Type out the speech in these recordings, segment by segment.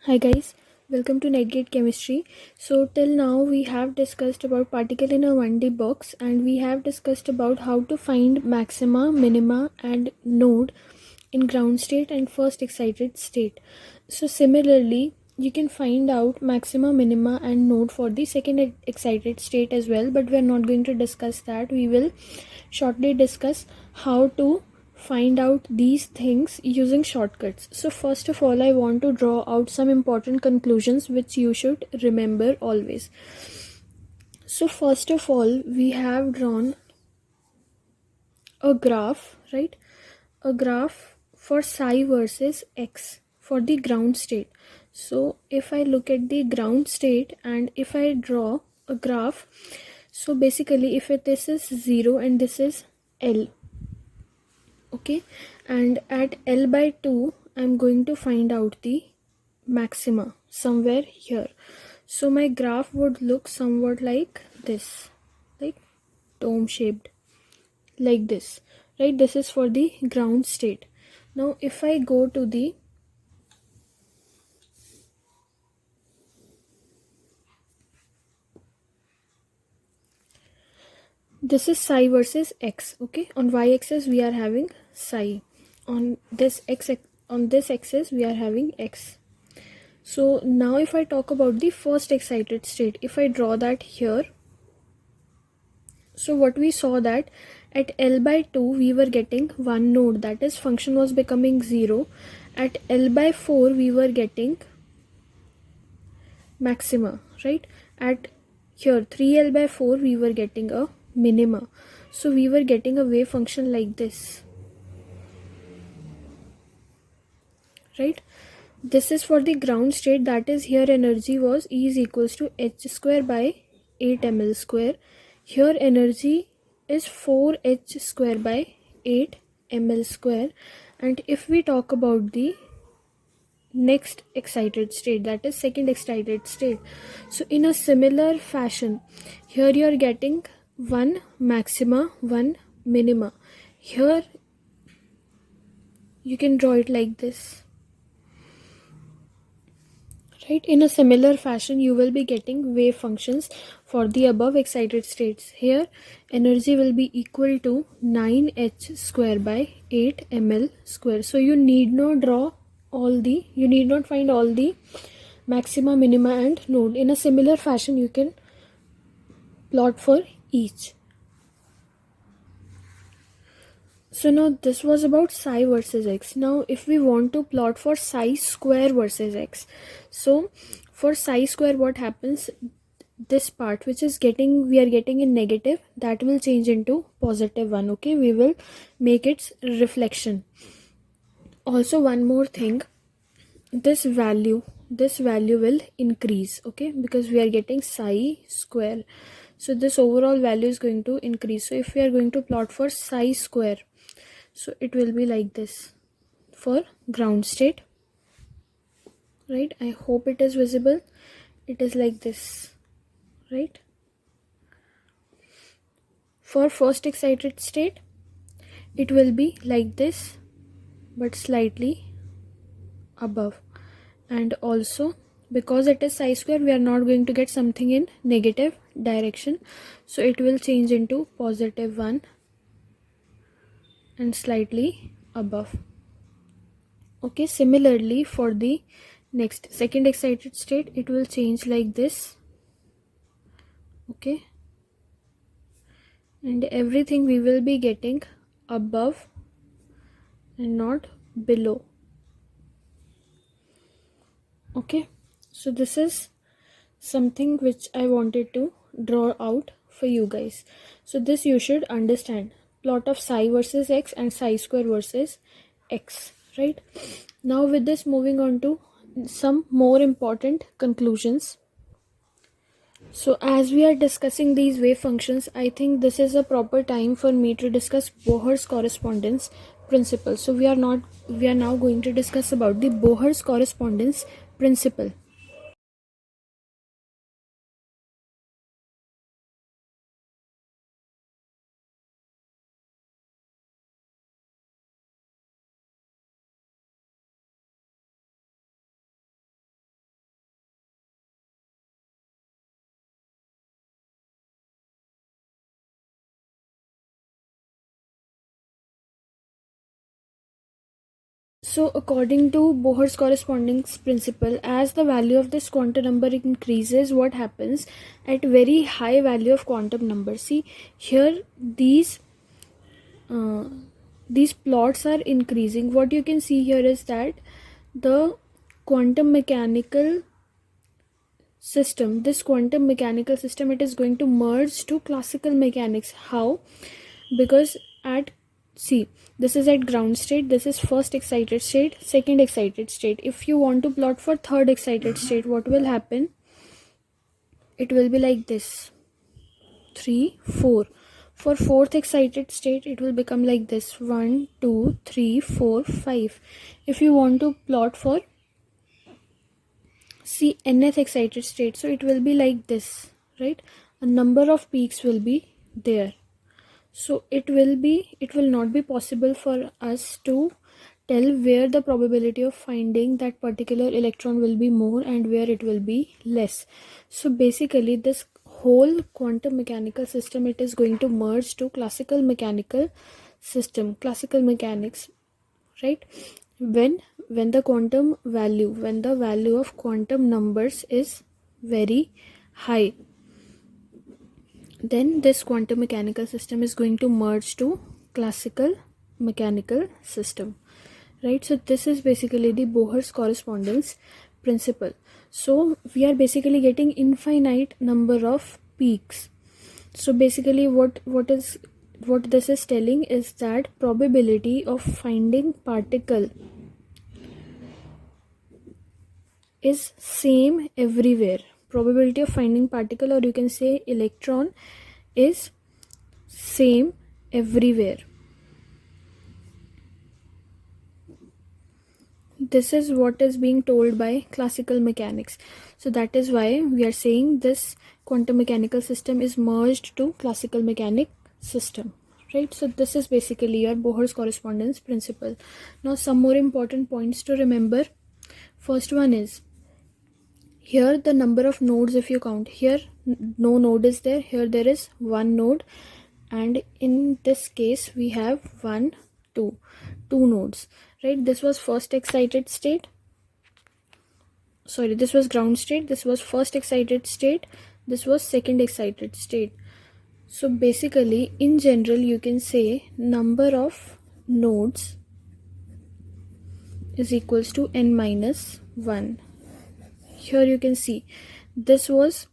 Hi guys, welcome to Netgate Chemistry. So till now we have discussed about particle in a 1D box, and we have discussed about how to find maxima, minima and node in ground state and first excited state. So similarly, you can find out maxima, minima and node for the second excited state as well, but we are not going to discuss that. We will shortly discuss how to find out these things using shortcuts. So first of all, I want to draw out some important conclusions which you should remember always. So first of all, we have drawn a graph, right? A graph for psi versus x for the ground state. So if I look at the ground state and if I draw a graph, so basically if this is 0 and this is L, okay, and at L by 2 I'm going to find out the maxima somewhere here. So my graph would look somewhat like this, like dome shaped, like this, right? This is for the ground state. Now if I go to the this is psi versus x, okay? On y-axis we are having psi, on this axis we are having x. So now if I talk about the first excited state, if I draw that here, so what we saw that at L by 2 we were getting one node, that is function was becoming 0. At L by 4 we were getting maxima, right? At here 3L by 4 we were getting a minima. So we were getting a wave function like this, right? This is for the ground state, that is here energy was E is equals to h square by 8 ml square. Here energy is 4h square by 8 ml square. And if we talk about the next excited state, that is second excited state, so in a similar fashion, here you are getting one maxima, one minima. Here you can draw it like this, right? In a similar fashion you will be getting wave functions for the above excited states. Here energy will be equal to 9h square by 8 ml square. So you need not find all the maxima, minima and node. In a similar fashion you can plot for each. So now this was about psi versus x. Now if we want to plot for psi square versus x, so for psi square what happens, this part which is we are getting in negative, that will change into positive 1, okay? We will make its reflection. Also one more thing, this value will increase, okay, because we are getting psi square. So this overall value is going to increase. So if we are going to plot for psi square, so it will be like this for ground state, right? I hope it is visible. It is like this, right? For first excited state it will be like this but slightly above. And also because it is psi square, we are not going to get something in negative direction, so it will change into positive 1 and slightly above, okay? Similarly for the next second excited state, it will change like this, okay? And everything we will be getting above and not below, okay? So this is something which I wanted to draw out for you guys. So this you should understand, plot of psi versus x and psi square versus x, right? Now with this, moving on to some more important conclusions. So as we are discussing these wave functions, I think this is a proper time for me to discuss Bohr's correspondence principle. So we are now going to discuss about the Bohr's correspondence principle. So according to Bohr's correspondence principle, as the value of this quantum number increases, what happens at very high value of quantum number? See here, these plots are increasing. What you can see here is that the quantum mechanical system, this quantum mechanical system, it is going to merge to classical mechanics. How? Because at, see, this is at ground state, this is first excited state, second excited state. If you want to plot for third excited state, what will happen? It will be like this, 3 4. For fourth excited state, it will become like this, 1 2 3 4 5. If you want to plot for, see, nth excited state, so it will be like this, right? A number of peaks will be there. So it will not be possible for us to tell where the probability of finding that particular electron will be more and where it will be less. So basically this whole quantum mechanical system, it is going to merge to classical mechanical system, classical mechanics, right? When the quantum value, when the value of quantum numbers is very high, then this quantum mechanical system is going to merge to classical mechanical system, right? So this is basically the Bohr's correspondence principle. So we are basically getting infinite number of peaks. So basically what this is telling is that probability of finding particle is same everywhere. Probability of finding particle, or you can say electron, is same everywhere. This is what is being told by classical mechanics. So that is why we are saying this quantum mechanical system is merged to classical mechanic system, right? So this is basically your Bohr's correspondence principle. Now some more important points to remember. First one is, here the number of nodes, if you count, here no node is there, here there is one node, and in this case we have 1 2 nodes, right? This was first excited state, sorry, this was ground state, this was first excited state, this was second excited state. So basically in general you can say number of nodes is equals to n minus 1. Here you can see this was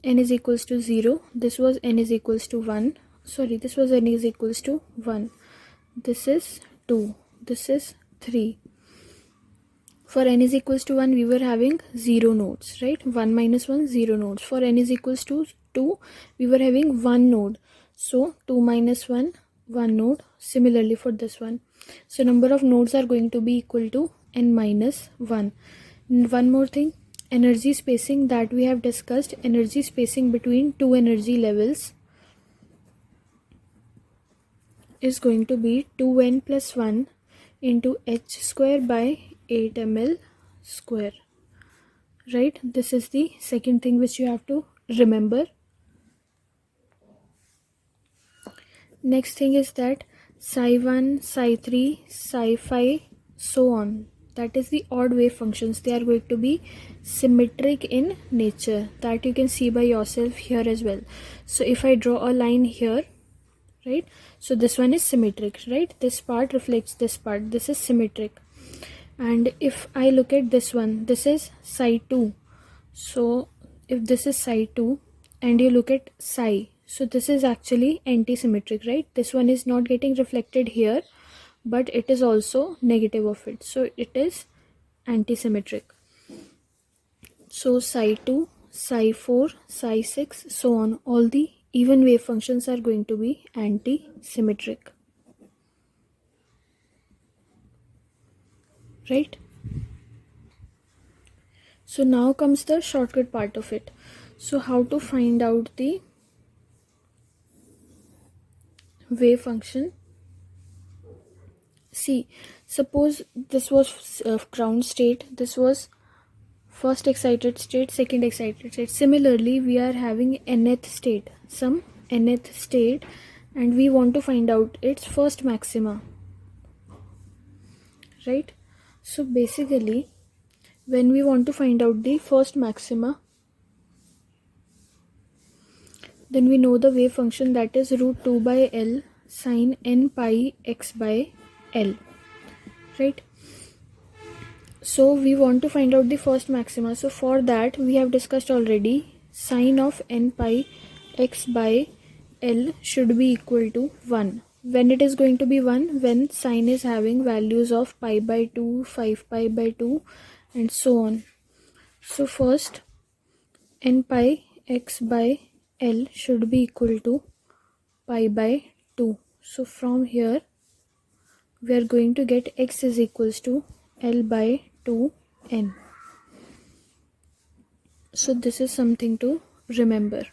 n is equals to 0, this was n is equals to 1, sorry, this was n is equals to 1, this is 2, this is 3. For n is equals to 1 we were having 0 nodes, right? 1 minus 1, 0 nodes. For n is equals to 2 we were having 1 node, so 2 minus 1, 1 node. Similarly for this one, so number of nodes are going to be equal to n minus 1. One more thing, energy spacing that we have discussed, energy spacing between two energy levels is going to be 2n plus 1 into h square by 8 ml square, right? This is the second thing which you have to remember. Next thing is that psi 1, psi 3, psi 5, so on, that is the odd wave functions, they are going to be symmetric in nature. That you can see by yourself here as well. So if I draw a line here, right, so this one is symmetric, right? This part reflects this part, this is symmetric. And if I look at this one, this is psi 2. So if this is psi 2 and you look at psi, so this is actually anti-symmetric, right? This one is not getting reflected here, but it is also negative of it, so it is anti-symmetric. So psi 2, psi 4, psi 6, so on, all the even wave functions are going to be anti-symmetric, right? So now comes the shortcut part of it. So how to find out the wave function? See, suppose this was ground state, this was first excited state, second excited state. Similarly, we are having nth state, some nth state, and we want to find out its first maxima, right? So basically, when we want to find out the first maxima, then we know the wave function, that is root 2 by L sine n pi x by L, right? So we want to find out the first maxima. So for that we have discussed already, sine of n pi x by L should be equal to 1. When it is going to be 1? When sine is having values of pi by 2, 5 pi by 2 and so on. So first n pi x by L should be equal to pi by 2. So from here we are going to get x is equals to L by 2n. So this is something to remember.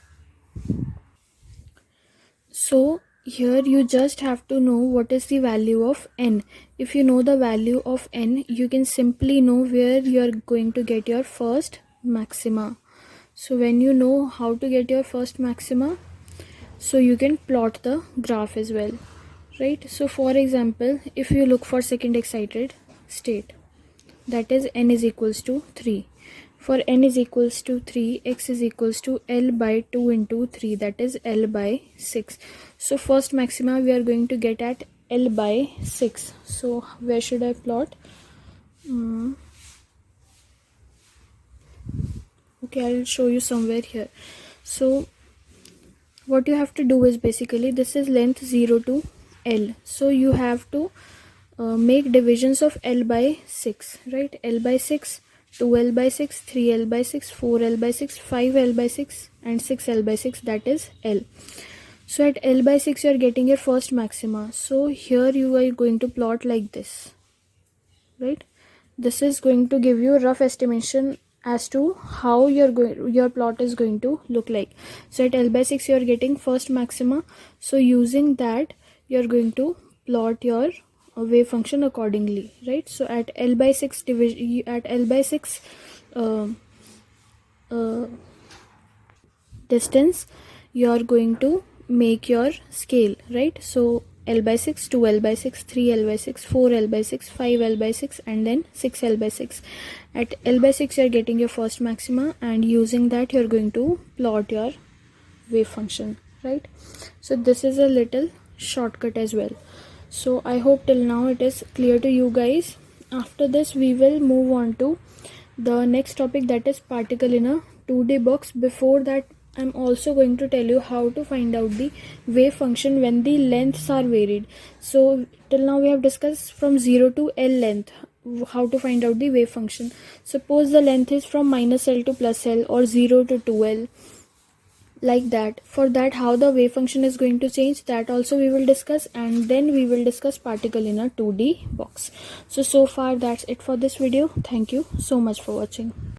So here you just have to know what is the value of n. If you know the value of n, you can simply know where you are going to get your first maxima. So when you know how to get your first maxima, so you can plot the graph as well, right? So for example, if you look for second excited state, that is n is equals to 3. For n is equals to 3, x is equals to L by 2 into 3, that is L by 6. So first maxima we are going to get at L by 6. So where should I plot? Okay, I'll show you somewhere here. So what you have to do is basically, this is length 0 to L. So you have to make divisions of L by 6, right? L by 6, 2L by 6, 3L by 6, 4L by 6, 5L by 6 and 6L by 6, that is L. So at L by 6 you are getting your first maxima. So here you are going to plot like this, right? This is going to give you a rough estimation as to how your plot is going to look like. So at L by 6 you are getting first maxima. So using that you are going to plot your wave function accordingly, right? So at L by 6 division, at L by 6 distance, you are going to make your scale, right? So L by 6, 2L by 6, 3L by 6, 4L by 6, 5L by 6 and then 6L by 6. At L by 6 you are getting your first maxima, and using that you are going to plot your wave function, right? So this is a little shortcut as well. So I hope till now it is clear to you guys. After this we will move on to the next topic, that is particle in a 2D box. Before that, I'm also going to tell you how to find out the wave function when the lengths are varied. So till now we have discussed from 0 to L length, how to find out the wave function. Suppose the length is from minus L to plus L or 0 to 2L, like that. For that, how the wave function is going to change, that also we will discuss, and then we will discuss particle in a 2D box. So far that's it for this video. Thank you so much for watching.